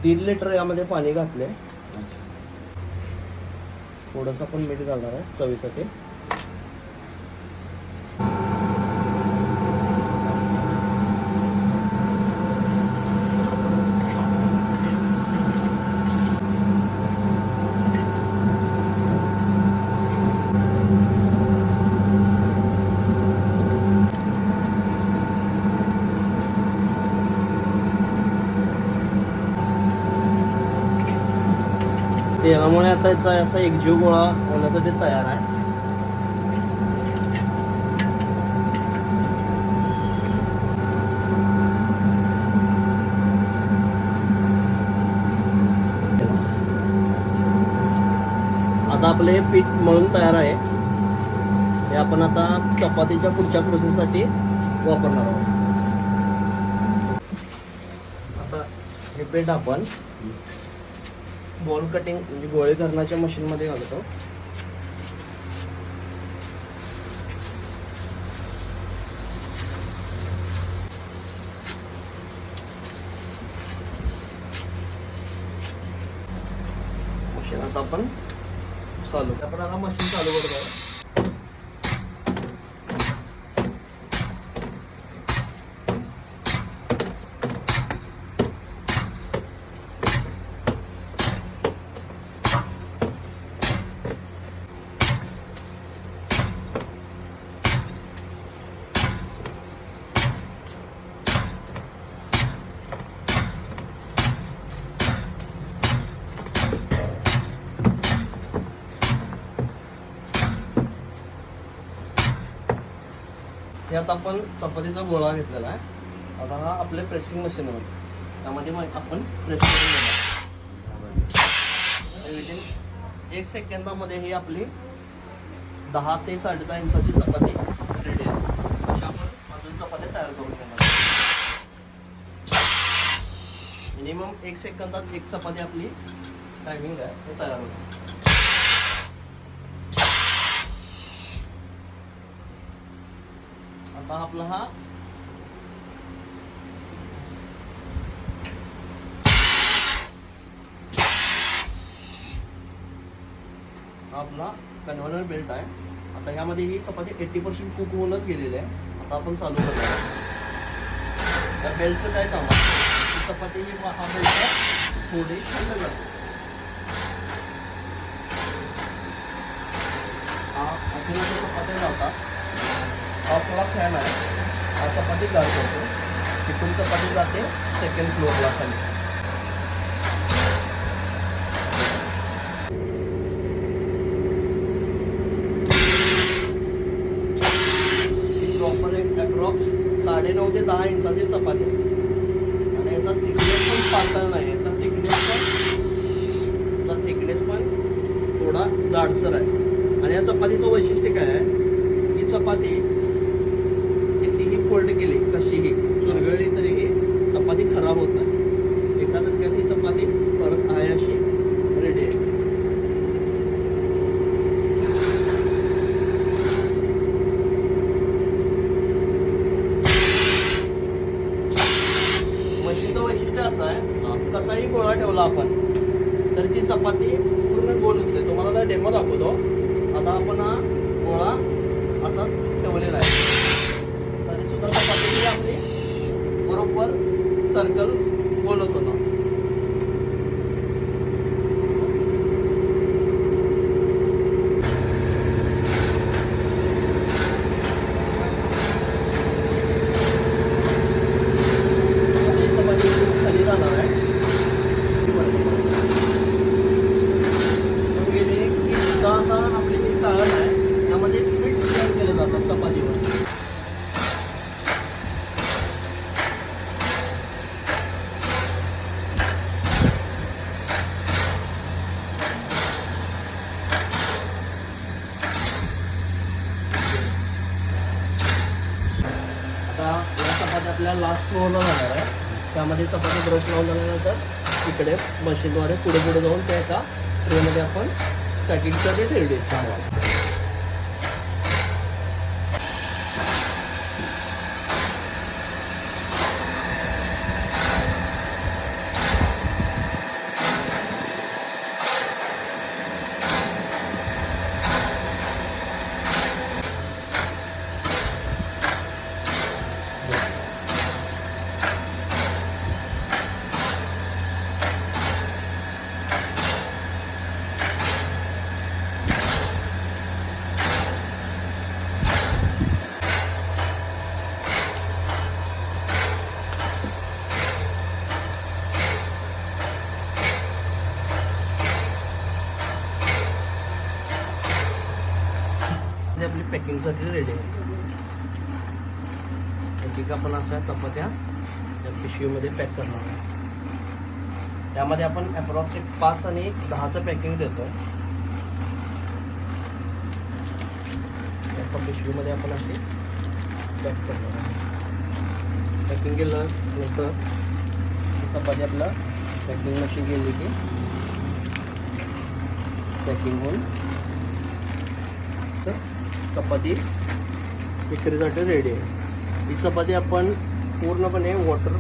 1.5 litre यामध्ये पाणी घातले. थोडंसं आपण मीठ घालणार आहे चवीसाठी. तेलामुळे आता याचा असा एकजीव गोळा होण्यासाठी तयार आहे. आता आपलं हे पीठ मळून तयार आहे. हे आपण आता चपातीच्या पुढच्या प्रोसेससाठी वापरणार आहोत. आता हे पीठ आपण बॉल कटिंग म्हणजे गोळे करण्याच्या मशीन मध्ये घालतो. मशीन आता आपण आता मशीन चालू करतो. हे आता आपण चपातीचा गोळा घेतलेला आहे. आता हा आपले प्रेसिंग मशीन आहे. त्यामध्ये मग आपण प्रेस करून घेणार. विदिन 1 सेकंदामध्ये ही आपली 10 ते 10.5 इंचाची चपाती रेडी आहे. अशा आपण अजून चपात्या तयार करून घेणार. मिनिमम 1 सेकंदात एक चपाती आपली टायमिंग आहे ते तयार होते. आता आपला हा आपला कन्व्हेयर बेल्ट आहे. आता ह्यामध्ये ही चपाती 80% कुक होऊनच गेलेली आहे. आता आपण चालू करणार. त्या बेल्टचं काय काम आहे, चपाती ही हा बेल्ट थोडी थंड जाते. हा अखेरच्या चपात्या लावतात. हा आपला फॅन आहे. हा चपाती गार करतो. तिथून चपाती जाते सेकंड फ्लोअरला खाली. प्रॉपर एक अप्रॉक्स 9.5 ते 10 इंचाची चपाती. आणि याचा थिकनेस पण पातळ नाही. याचा थिकनेस पण थोडा जाडसर आहे. आणि या चपातीचं वैशिष्ट्य काय आहे, ही चपाती कितीही फोल्ड केली, कशीही चुरगळली तरीही चपाती खराब होत नाही. एका झटक्यात ही चपाती परत आहे अशी रेडी आहे. मशीनचं वैशिष्ट्य असं आहे, कसाही गोळा ठेवला आपण तर ती चपाती पूर्ण गोल होते. तुम्हाला डेमो दाखवतो. आता आपण हा गोळा असा ठेवलेला आहे तरी सुद्धा चपाती आपली बरोबर सर्कल गोलच होता. चपाती खाली जाणार आहे. आता आपली जी चाळण आहे त्यामध्ये पीठ तयार केलं जातं चपातीवर. आता या चपाती आपल्याला लास्ट फ्लोअरला जाणार आहे. त्यामध्ये चपाती ब्रश लावून झाल्यानंतर इकडे मशीनद्वारे पुढे पुढे जाऊन त्या एका ट्रेमध्ये आपण पॅकिंगसाठी ठेवले. आपली पॅकिंगसाठी रेडी आहे. एक आपण अशा चपात्या या पिशवीमध्ये पॅक करणार आहे. त्यामध्ये आपण अप्रॉक्स 5 आणि 10चं पॅकिंग देतो. एका पिशवीमध्ये आपण अशी पॅक करणार आहे. पॅकिंग केलं नंतर चपाती आपलं पॅकिंग मशीन गेली की पॅकिंग होऊन तर चपाती विक्रीसाठी रेडी आहे. ही चपाती आपण पूर्णपणे वॉटर